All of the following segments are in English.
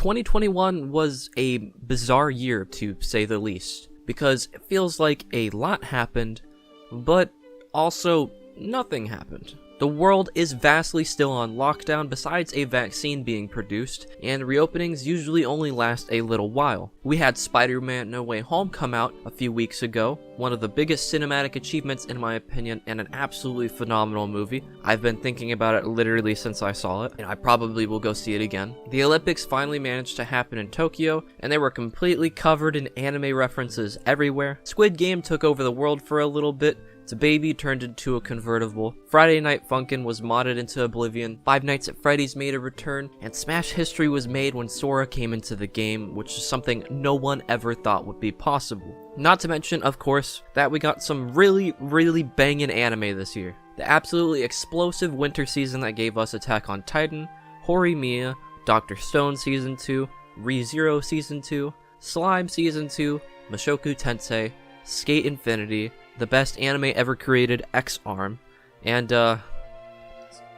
2021 was a bizarre year, to say the least, because it feels like a lot happened, but also nothing happened. The world is vastly still on lockdown besides a vaccine being produced, and reopenings usually only last a little while. We had Spider-Man No Way Home come out a few weeks ago, one of the biggest cinematic achievements in my opinion, and an absolutely phenomenal movie. I've been thinking about it literally since I saw it, and I probably will go see it again. The Olympics finally managed to happen in Tokyo, and they were completely covered in anime references everywhere. Squid Game took over the world for a little bit. Its baby turned into a convertible. Friday Night Funkin' was modded into oblivion. Five Nights at Freddy's made a return, and Smash history was made when Sora came into the game, which is something no one ever thought would be possible. Not to mention, of course, that we got some really banging anime this year. The absolutely explosive winter season that gave us Attack on Titan, Horimiya, Dr. Stone Season 2, ReZero Season 2, Slime Season 2, Mushoku Tensei, Skate Infinity, the best anime ever created, X-Arm, and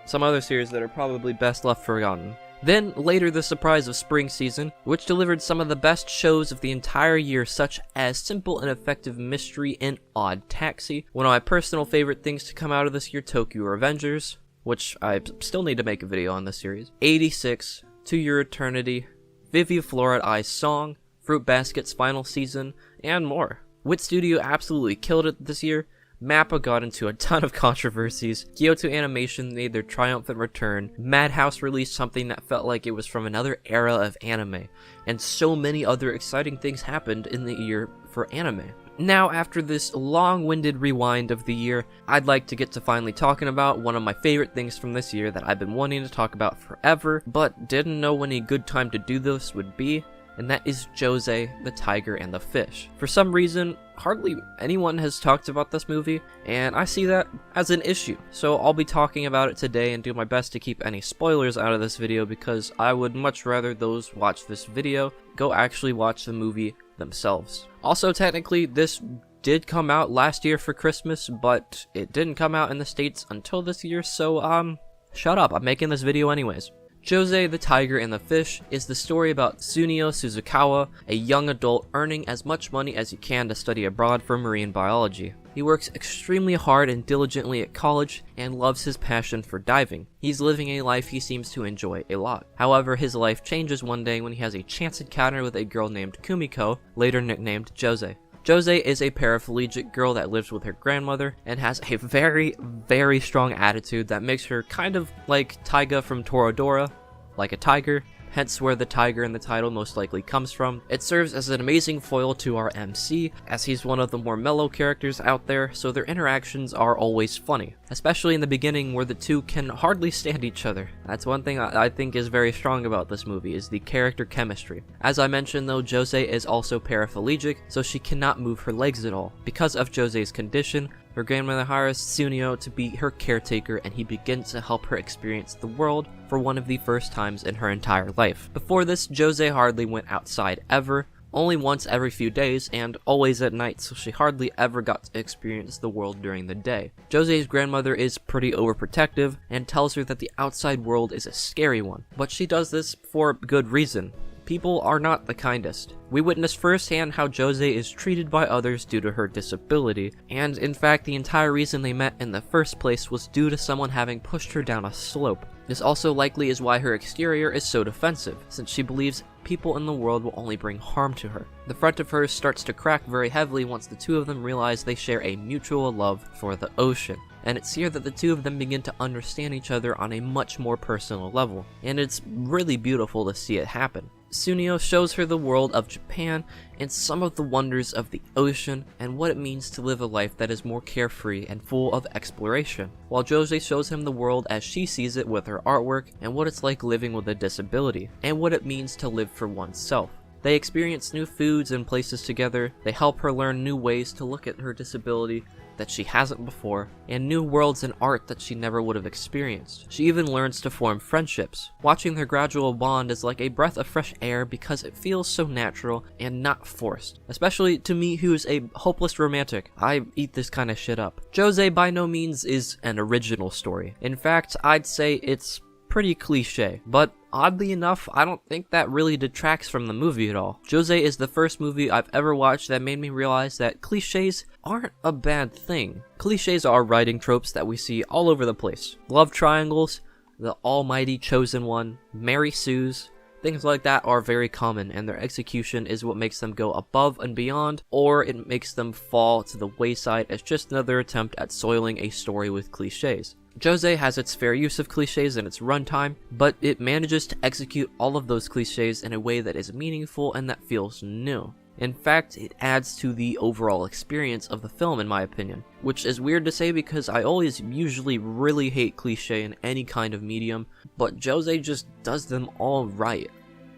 some other series that are probably best left forgotten. Then, later, the surprise of spring season, which delivered some of the best shows of the entire year, such as Simple and Effective Mystery and Odd Taxi. One of my personal favorite things to come out of this year, Tokyo Revengers, which I still need to make a video on this series. 86, To Your Eternity, Viviflora I's Song, Fruit Basket's final season, and more. Wit Studio absolutely killed it this year. Mappa got into a ton of controversies. Kyoto Animation made their triumphant return. Madhouse released something that felt like it was from another era of anime. And so many other exciting things happened in the year for anime. Now, after this long-winded rewind of the year, I'd like to get to finally talking about one of my favorite things from this year that I've been wanting to talk about forever, but didn't know when a good time to do this would be. And that is Josee, the Tiger and the Fish. For some reason, hardly anyone has talked about this movie, and I see that as an issue. So I'll be talking about it today and do my best to keep any spoilers out of this video, because I would much rather those watch this video go actually watch the movie themselves. Also, technically, this did come out last year for Christmas, but it didn't come out in the States until this year, so shut up, I'm making this video anyways. Josee, the Tiger and the Fish is the story about Tsuneo Suzukawa, a young adult earning as much money as he can to study abroad for marine biology. He works extremely hard and diligently at college and loves his passion for diving. He's living a life he seems to enjoy a lot. However, his life changes one day when he has a chance encounter with a girl named Kumiko, later nicknamed Josee. Josee is a paraplegic girl that lives with her grandmother and has a very strong attitude that makes her kind of like Taiga from Toradora, like a tiger, hence where the tiger in the title most likely comes from. It serves as an amazing foil to our MC, as he's one of the more mellow characters out there, so their interactions are always funny, especially in the beginning where the two can hardly stand each other. That's one thing I think is very strong about this movie, is the character chemistry. As I mentioned though, Josee is also paraplegic, so she cannot move her legs at all. Because of Josee's condition, her grandmother hires Tsuneo to be her caretaker, and he begins to help her experience the world for one of the first times in her entire life. Before this, Josee hardly went outside ever, only once every few days, and always at night, so she hardly ever got to experience the world during the day. Josee's grandmother is pretty overprotective and tells her that the outside world is a scary one, but she does this for good reason. People are not the kindest. We witness firsthand how Josee is treated by others due to her disability, and in fact the entire reason they met in the first place was due to someone having pushed her down a slope. This also likely is why her exterior is so defensive, since she believes people in the world will only bring harm to her. The front of her starts to crack very heavily once the two of them realize they share a mutual love for the ocean. And it's here that the two of them begin to understand each other on a much more personal level, and it's really beautiful to see it happen. Tsuneo shows her the world of Japan and some of the wonders of the ocean and what it means to live a life that is more carefree and full of exploration, while Josee shows him the world as she sees it with her artwork and what it's like living with a disability and what it means to live for oneself. They experience new foods and places together, they help her learn new ways to look at her disability that she hasn't before, and new worlds and art that she never would have experienced. She even learns to form friendships. Watching their gradual bond is like a breath of fresh air because it feels so natural and not forced. Especially to me, who's a hopeless romantic. I eat this kind of shit up. Josee by no means is an original story. In fact, I'd say it's pretty cliche, but oddly enough, I don't think that really detracts from the movie at all. Josee is the first movie I've ever watched that made me realize that cliches aren't a bad thing. Cliches are writing tropes that we see all over the place. Love triangles, the almighty chosen one, Mary Sue's, things like that are very common, and their execution is what makes them go above and beyond, or it makes them fall to the wayside as just another attempt at soiling a story with cliches. Josee has its fair use of cliches in its runtime, but it manages to execute all of those cliches in a way that is meaningful and that feels new. In fact, it adds to the overall experience of the film in my opinion, which is weird to say because I always usually really hate cliche in any kind of medium, but Josee just does them all right,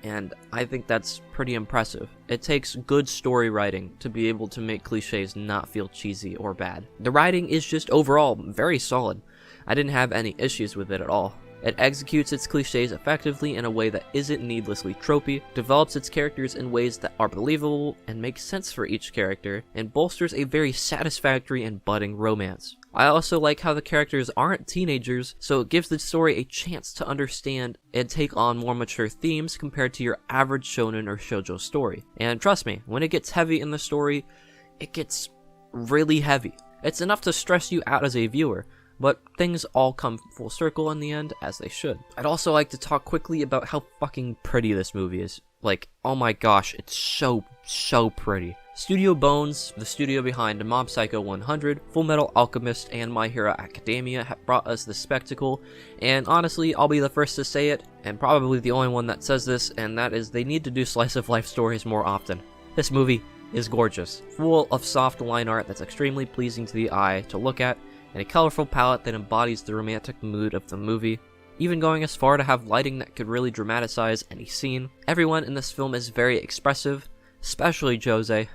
and I think that's pretty impressive. It takes good story writing to be able to make cliches not feel cheesy or bad. The writing is just overall very solid. I didn't have any issues with it at all. It executes its cliches effectively in a way that isn't needlessly tropey, develops its characters in ways that are believable and make sense for each character, and bolsters a very satisfactory and budding romance. I also like how the characters aren't teenagers, so it gives the story a chance to understand and take on more mature themes compared to your average shonen or shoujo story. And trust me, when it gets heavy in the story, it gets really heavy. It's enough to stress you out as a viewer, but things all come full circle in the end, as they should. I'd also like to talk quickly about how fucking pretty this movie is. Like, oh my gosh, it's so pretty. Studio Bones, the studio behind Mob Psycho 100, Fullmetal Alchemist, and My Hero Academia have brought us this spectacle, and honestly, I'll be the first to say it, and probably the only one that says this, and that is they need to do slice of life stories more often. This movie is gorgeous, full of soft line art that's extremely pleasing to the eye to look at, and a colorful palette that embodies the romantic mood of the movie, even going as far to have lighting that could really dramatize any scene. Everyone in this film is very expressive, especially Josee,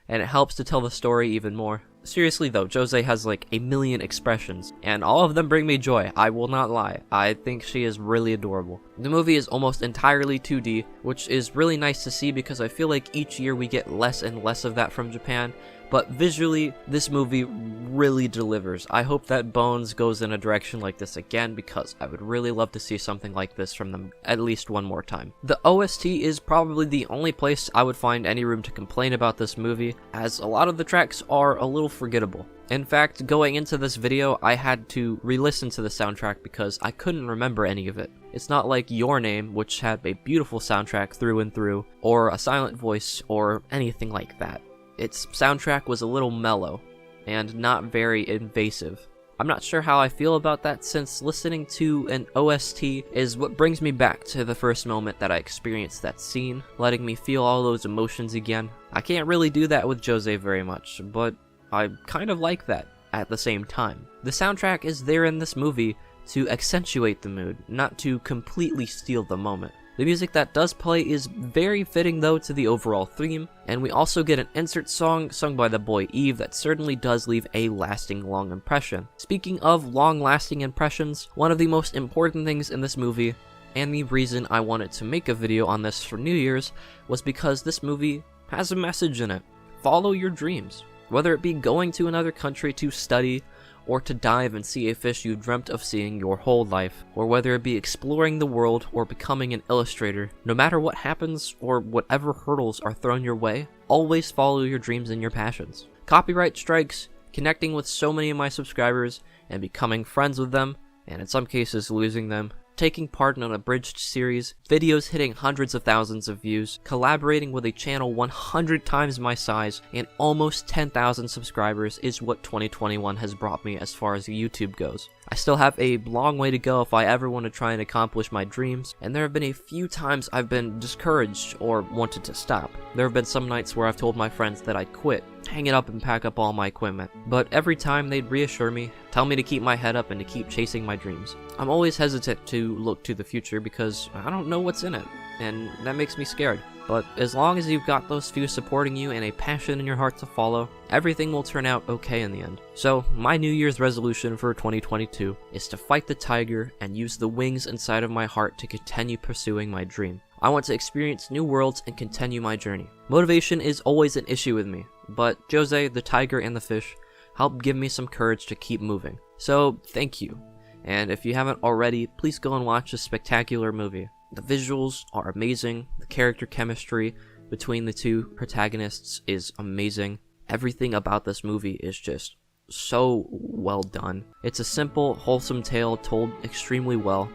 and it helps to tell the story even more. Seriously though, Josee has like a million expressions, and all of them bring me joy, I will not lie. I think she is really adorable. The movie is almost entirely 2D, which is really nice to see because I feel like each year we get less and less of that from Japan, but visually, this movie really delivers. I hope that Bones goes in a direction like this again because I would really love to see something like this from them at least one more time. The OST is probably the only place I would find any room to complain about this movie, as a lot of the tracks are a little forgettable. In fact, going into this video, I had to re-listen to the soundtrack because I couldn't remember any of it. It's not like Your Name, which had a beautiful soundtrack through and through, or A Silent Voice, or anything like that. Its soundtrack was a little mellow, and not very invasive. I'm not sure how I feel about that since listening to an OST is what brings me back to the first moment that I experienced that scene, letting me feel all those emotions again. I can't really do that with Josee very much, but I kind of like that at the same time. The soundtrack is there in this movie to accentuate the mood, not to completely steal the moment. The music that does play is very fitting though to the overall theme, and we also get an insert song sung by the boy Eve that certainly does leave a lasting long impression. Speaking of long-lasting impressions, one of the most important things in this movie, and the reason I wanted to make a video on this for New Year's, was because this movie has a message in it. Follow your dreams. Whether it be going to another country to study, or to dive and see a fish you dreamt of seeing your whole life, or whether it be exploring the world or becoming an illustrator, no matter what happens or whatever hurdles are thrown your way, always follow your dreams and your passions. Copyright strikes, connecting with so many of my subscribers, and becoming friends with them, and in some cases losing them, taking part in an abridged series, videos hitting hundreds of thousands of views, collaborating with a channel 100 times my size, and almost 10,000 subscribers is what 2021 has brought me as far as YouTube goes. I still have a long way to go if I ever want to try and accomplish my dreams, and there have been a few times I've been discouraged or wanted to stop. There have been some nights where I've told my friends that I'd quit, hang it up and pack up all my equipment, but every time they'd reassure me, tell me to keep my head up and to keep chasing my dreams. I'm always hesitant to look to the future because I don't know what's in it, and that makes me scared. But as long as you've got those few supporting you and a passion in your heart to follow, everything will turn out okay in the end. So, my New Year's resolution for 2022 is to fight the tiger and use the wings inside of my heart to continue pursuing my dream. I want to experience new worlds and continue my journey. Motivation is always an issue with me, but Josee, the tiger, and the fish help give me some courage to keep moving. So, thank you. And if you haven't already, please go and watch this spectacular movie. The visuals are amazing, the character chemistry between the two protagonists is amazing. Everything about this movie is just so well done. It's a simple, wholesome tale told extremely well,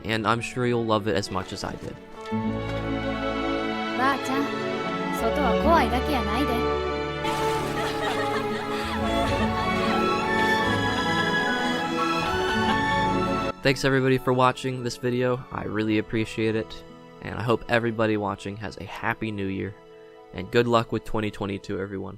and I'm sure you'll love it as much as I did. ばあちゃん、外は怖いだけやないで。Thanks everybody for watching this video. I really appreciate it, and I hope everybody watching has a happy new year, and good luck with 2022 everyone.